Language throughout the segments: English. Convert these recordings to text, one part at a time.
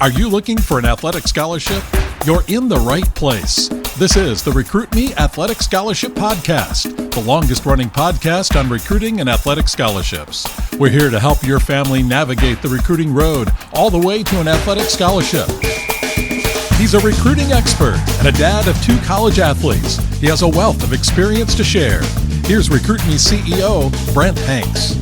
Are you looking for an athletic scholarship? You're in the right place. This is the Recruit Me Athletic Scholarship Podcast, the longest-running podcast on recruiting and athletic scholarships. We're here to help your family navigate the recruiting road all the way to an athletic scholarship. He's a recruiting expert and a dad of 2 college athletes. He has a wealth of experience to share. Here's Recruit Me CEO, Brent Hanks.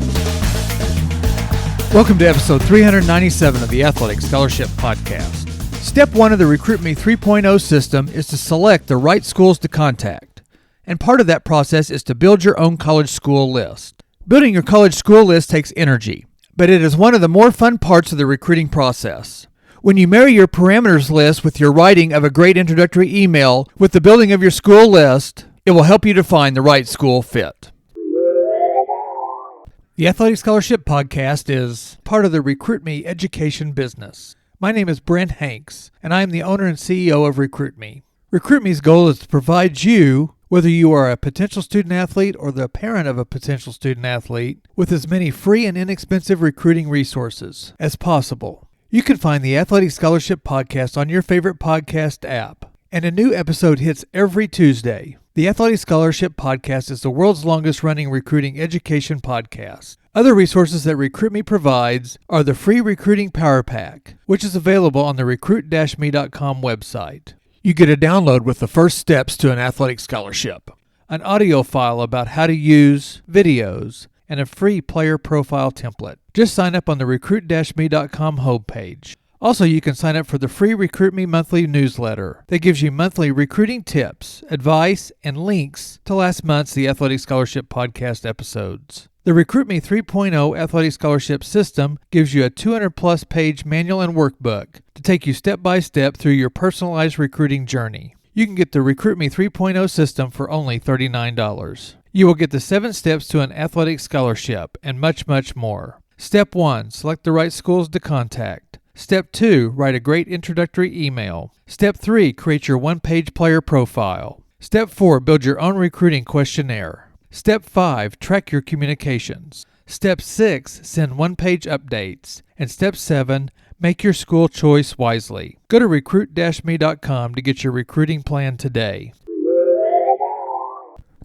Welcome to episode 397 of the Athletic Scholarship Podcast. Step 1 of the Recruit Me 3.0 system is to select the right schools to contact. And part of that process is to build your own college school list. Building your college school list takes energy, but it is one of the more fun parts of the recruiting process. When you marry your parameters list with your writing of a great introductory email with the building of your school list, it will help you to find the right school fit. The Athletic Scholarship Podcast is part of the Recruit Me education business. My name is Brent Hanks, and I am the owner and CEO of Recruit Me. Recruit Me's goal is to provide you, whether you are a potential student athlete or the parent of a potential student athlete, with as many free and inexpensive recruiting resources as possible. You can find the Athletic Scholarship Podcast on your favorite podcast app, and a new episode hits every Tuesday. The Athletic Scholarship Podcast is the world's longest-running recruiting education podcast. Other resources that Recruit Me provides are the free Recruiting Power Pack, which is available on the recruit-me.com website. You get a download with the first steps to an athletic scholarship, an audio file about how to use videos, and a free player profile template. Just sign up on the recruit-me.com homepage. Also, you can sign up for the free Recruit Me monthly newsletter that gives you monthly recruiting tips, advice, and links to last month's The Athletic Scholarship Podcast episodes. The Recruit Me 3.0 Athletic Scholarship System gives you a 200-plus page manual and workbook to take you step-by-step through your personalized recruiting journey. You can get the Recruit Me 3.0 system for only $39. You will get the 7 steps to an athletic scholarship and much, much more. Step 1, select the right schools to contact. Step 2, write a great introductory email. Step 3, create your one-page player profile. Step 4, build your own recruiting questionnaire. Step 5, track your communications. Step 6, send one-page updates. And Step 7, make your school choice wisely. Go to recruit-me.com to get your recruiting plan today.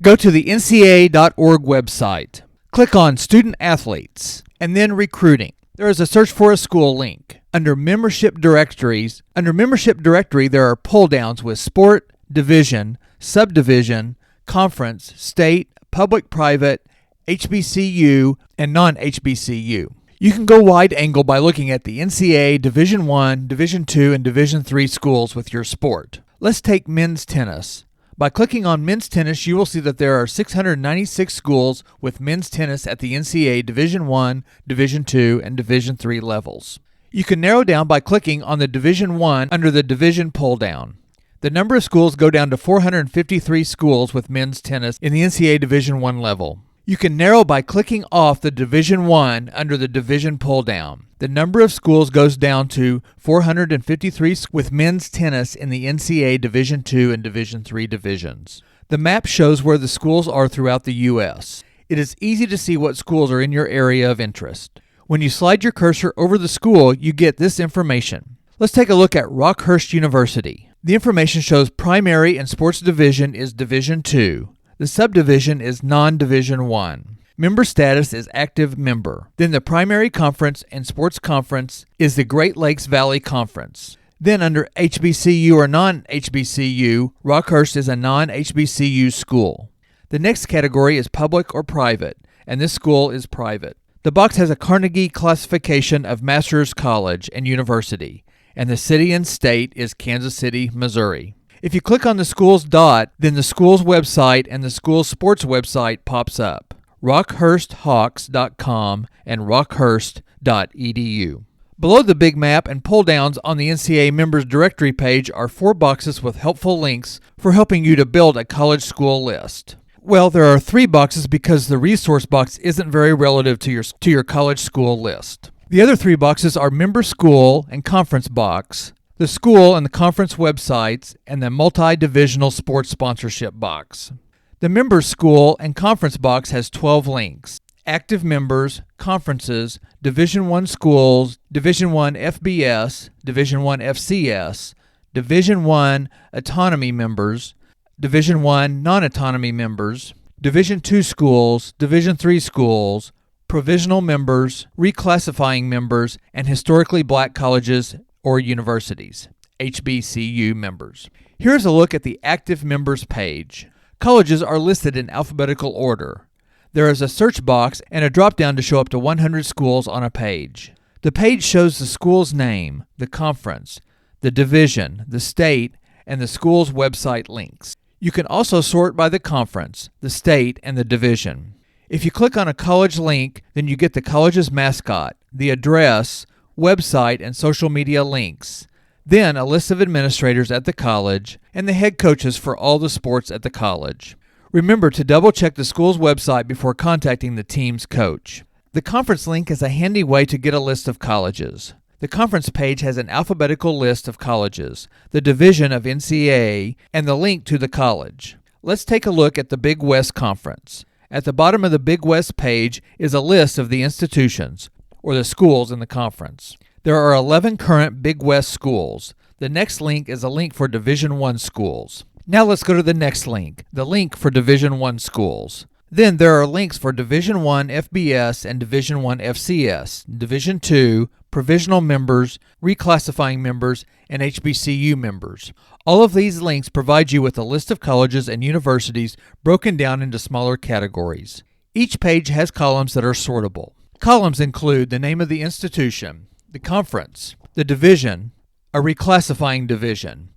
Go to the ncaa.org website. Click on Student Athletes, and then Recruiting. There is a Search for a School link. Under Membership Directory, there are pull-downs with Sport, Division, Subdivision, Conference, State, Public-Private, HBCU, and non-HBCU. You can go wide angle by looking at the NCAA Division I, Division II, and Division III schools with your sport. Let's take men's tennis. By clicking on men's tennis, you will see that there are 696 schools with men's tennis at the NCAA Division I, Division II, and Division III levels. You can narrow down by clicking on the Division I under the Division pull-down. The number of schools go down to 453 schools with men's tennis in the NCAA Division I level. You can narrow by clicking off the Division I under the Division pull-down. The number of schools goes down to 453 with men's tennis in the NCAA Division II and Division III divisions. The map shows where the schools are throughout the U.S. It is easy to see what schools are in your area of interest. When you slide your cursor over the school, you get this information. Let's take a look at Rockhurst University. The information shows primary and sports division is Division II. The subdivision is non-Division I. Member status is active member. Then the primary conference and sports conference is the Great Lakes Valley Conference. Then under HBCU or non-HBCU, Rockhurst is a non-HBCU school. The next category is public or private, and this school is private. The box has a Carnegie classification of Master's College and University, and the city and state is Kansas City, Missouri. If you click on the school's dot, then the school's website and the school's sports website pops up, rockhursthawks.com and rockhurst.edu. Below the big map and pull-downs on the NCAA Members Directory page are 4 boxes with helpful links for helping you to build a college school list. Well, there are 3 boxes because the resource box isn't very relative to your college school list. The other 3 boxes are Member School and Conference box, the school and the conference websites, and the multi-divisional sports sponsorship box. The Member School and Conference box has 12 links. active members, conferences, Division I schools, Division I FBS, Division I FCS, Division I autonomy members, Division I non-autonomy members, Division II schools, Division III schools, provisional members, reclassifying members, and historically black colleges or universities, HBCU members. Here's a look at the active members page. Colleges are listed in alphabetical order. There is a search box and a drop-down to show up to 100 schools on a page. The page shows the school's name, the conference, the division, the state, and the school's website links. You can also sort by the conference, the state, and the division. If you click on a college link, then you get the college's mascot, the address, website, and social media links. Then a list of administrators at the college and the head coaches for all the sports at the college. Remember to double-check the school's website before contacting the team's coach. The conference link is a handy way to get a list of colleges. The conference page has an alphabetical list of colleges, the division of NCAA, and the link to the college. Let's take a look at the Big West Conference. At the bottom of the Big West page is a list of the institutions, or the schools in the conference. There are 11 current Big West schools. The next link is a link for Division I schools. Now let's go to the next link, the link for Division I schools. Then there are links for Division I FBS and Division I FCS, Division II, provisional members, reclassifying members, and HBCU members. All of these links provide you with a list of colleges and universities broken down into smaller categories. Each page has columns that are sortable. Columns include the name of the institution, the conference, the division, a reclassifying division,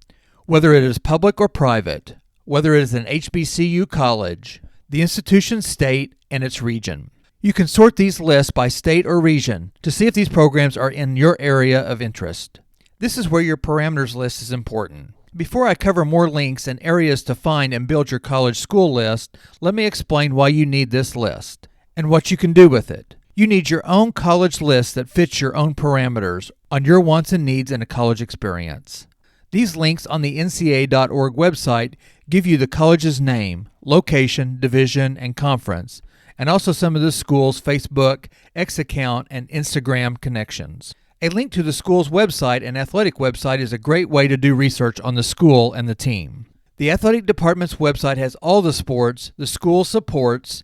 whether it is public or private, whether it is an HBCU college, the institution's state, and its region. You can sort these lists by state or region to see if these programs are in your area of interest. This is where your parameters list is important. Before I cover more links and areas to find and build your college school list, let me explain why you need this list and what you can do with it. You need your own college list that fits your own parameters on your wants and needs in a college experience. These links on the NCAA.org website give you the college's name, location, division, and conference, and also some of the school's Facebook, X account, and Instagram connections. A link to the school's website and athletic website is a great way to do research on the school and the team. The athletic department's website has all the sports the school supports,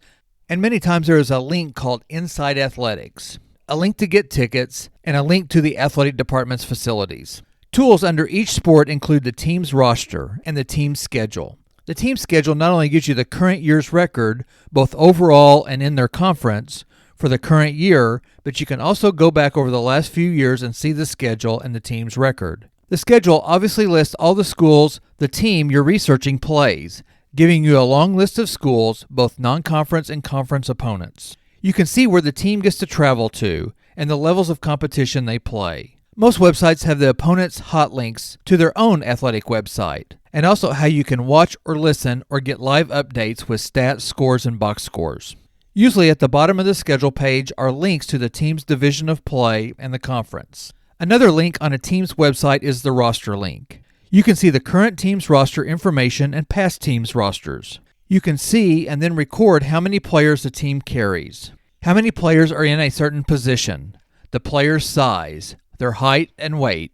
and many times there is a link called Inside Athletics, a link to get tickets, and a link to the athletic department's facilities. Tools under each sport include the team's roster and the team's schedule. The team schedule not only gives you the current year's record, both overall and in their conference, for the current year, but you can also go back over the last few years and see the schedule and the team's record. The schedule obviously lists all the schools the team you're researching plays, giving you a long list of schools, both non-conference and conference opponents. You can see where the team gets to travel to and the levels of competition they play. Most websites have the opponent's hot links to their own athletic website, and also how you can watch or listen or get live updates with stats, scores, and box scores. Usually at the bottom of the schedule page are links to the team's division of play and the conference. Another link on a team's website is the roster link. You can see the current team's roster information and past team's rosters. You can see and then record how many players the team carries, how many players are in a certain position, the player's size, their height and weight,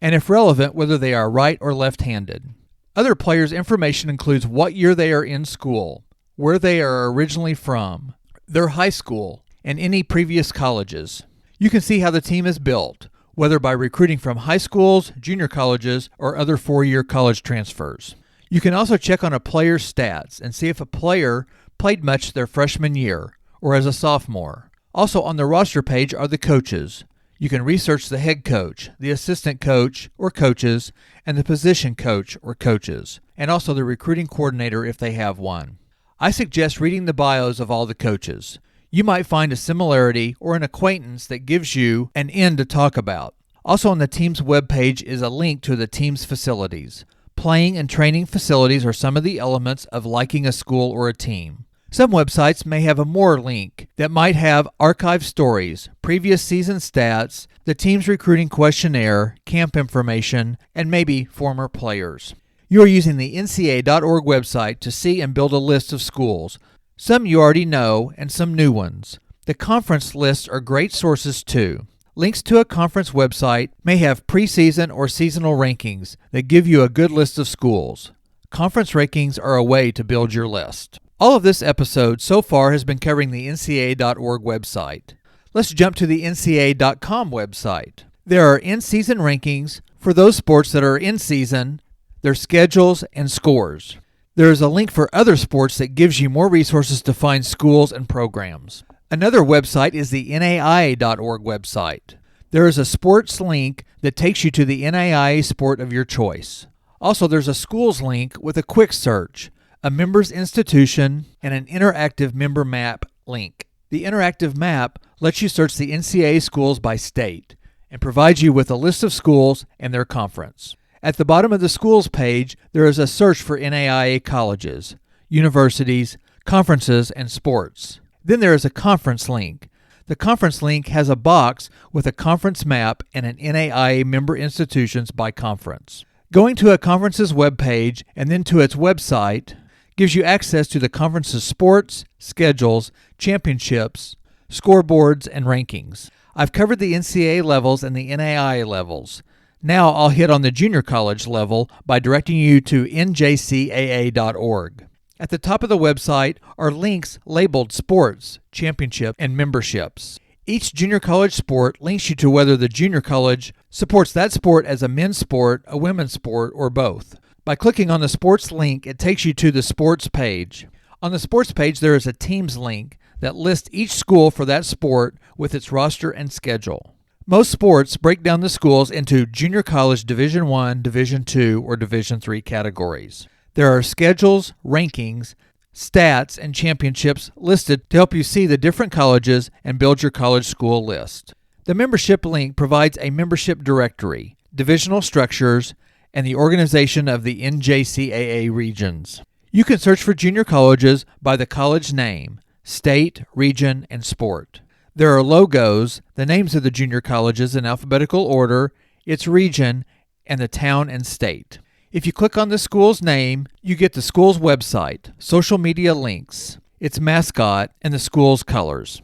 and if relevant, whether they are right or left-handed. Other players' information includes what year they are in school, where they are originally from, their high school, and any previous colleges. You can see how the team is built, whether by recruiting from high schools, junior colleges, or other four-year college transfers. You can also check on a player's stats and see if a player played much their freshman year or as a sophomore. Also on the roster page are the coaches. You can research the head coach, the assistant coach or coaches, and the position coach or coaches, and also the recruiting coordinator if they have one. I suggest reading the bios of all the coaches. You might find a similarity or an acquaintance that gives you an end to talk about. Also on the team's webpage is a link to the team's facilities. Playing and training facilities are some of the elements of liking a school or a team. Some websites may have a more link that might have archive stories, previous season stats, the team's recruiting questionnaire, camp information, and maybe former players. You are using the NCAA.org website to see and build a list of schools. Some you already know and some new ones. The conference lists are great sources too. Links to a conference website may have preseason or seasonal rankings that give you a good list of schools. Conference rankings are a way to build your list. All of this episode so far has been covering the NCAA.org website. Let's jump to the NCAA.com website. There are in-season rankings for those sports that are in season, their schedules, and scores. There is a link for other sports that gives you more resources to find schools and programs. Another website is the NAIA.org website. There is a sports link that takes you to the NAIA sport of your choice. Also, there's a schools link with a quick search, a member's institution, and an interactive member map link. The interactive map lets you search the NCAA schools by state and provides you with a list of schools and their conference. At the bottom of the schools page, there is a search for NAIA colleges, universities, conferences, and sports. Then there is a conference link. The conference link has a box with a conference map and an NAIA member institutions by conference. Going to a conference's webpage and then to its website gives you access to the conference's sports, schedules, championships, scoreboards, and rankings. I've covered the NCAA levels and the NAIA levels. Now I'll hit on the junior college level by directing you to njcaa.org. At the top of the website are links labeled sports, championship, and memberships. Each junior college sport links you to whether the junior college supports that sport as a men's sport, a women's sport, or both. By clicking on the sports link, it takes you to the sports page. On the sports page, there is a teams link that lists each school for that sport with its roster and schedule. Most sports break down the schools into junior college Division I, Division II, or Division III categories. There are schedules, rankings, stats, and championships listed to help you see the different colleges and build your college school list. The membership link provides a membership directory, divisional structures, and the organization of the NJCAA regions. You can search for junior colleges by the college name, state, region, and sport. There are logos, the names of the junior colleges in alphabetical order, its region, and the town and state. If you click on the school's name, you get the school's website, social media links, its mascot, and the school's colors.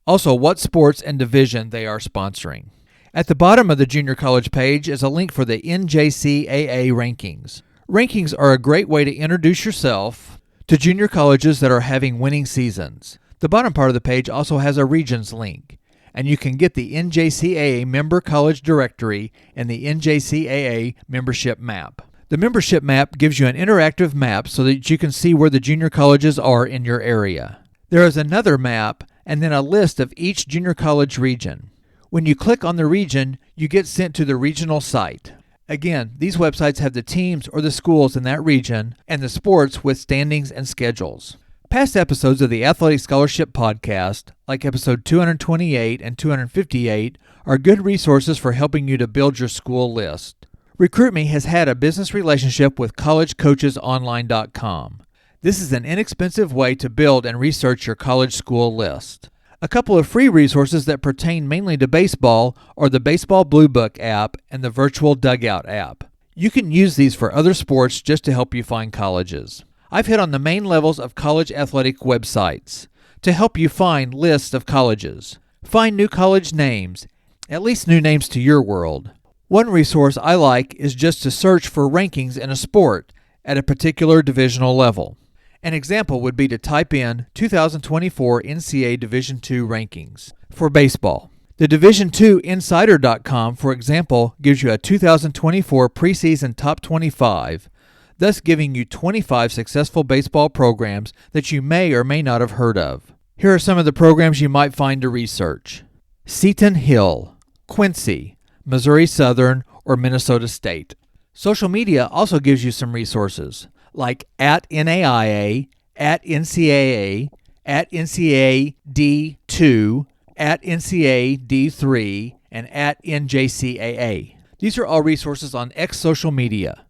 Also, what sports and division they are sponsoring. At the bottom of the junior college page is a link for the NJCAA rankings. Rankings are a great way to introduce yourself to junior colleges that are having winning seasons. The bottom part of the page also has a regions link, and you can get the NJCAA member college directory and the NJCAA membership map. The membership map gives you an interactive map so that you can see where the junior colleges are in your area. There is another map and then a list of each junior college region. When you click on the region, you get sent to the regional site. Again, these websites have the teams or the schools in that region and the sports with standings and schedules. Past episodes of the Athletic Scholarship Podcast, like episode 228 and 258, are good resources for helping you to build your school list. RecruitMe has had a business relationship with collegecoachesonline.com. This is an inexpensive way to build and research your college school list. A couple of free resources that pertain mainly to baseball are the Baseball Bluebook app and the virtual Dugout app. You can use these for other sports just to help you find colleges. I've hit on the main levels of college athletic websites to help you find lists of colleges. Find new college names, at least new names to your world. One resource I like is just to search for rankings in a sport at a particular divisional level. An example would be to type in 2024 NCAA Division II rankings for baseball. The Division2Insider.com, for example, gives you a 2024 preseason top 25, thus giving you 25 successful baseball programs that you may or may not have heard of. Here are some of the programs you might find to research: Seton Hill, Quincy, Missouri Southern, or Minnesota State. Social media also gives you some resources, like at NAIA, at NCAA, at NCAA D2, at NCAA D3, and at NJCAA. These are all resources on X social media,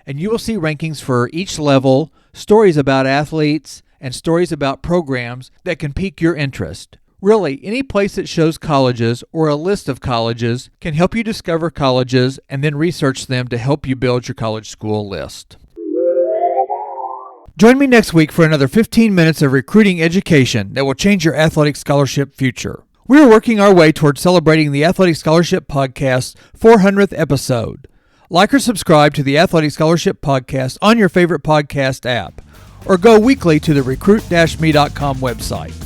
and you will see rankings for each level, stories about athletes, and stories about programs that can pique your interest. Really, any place that shows colleges or a list of colleges can help you discover colleges and then research them to help you build your college school list. Join me next week for another 15 minutes of recruiting education that will change your athletic scholarship future. We are working our way towards celebrating the Athletic Scholarship Podcast's 400th episode. Like or subscribe to the Athletic Scholarship Podcast on your favorite podcast app, or go weekly to the recruit-me.com website.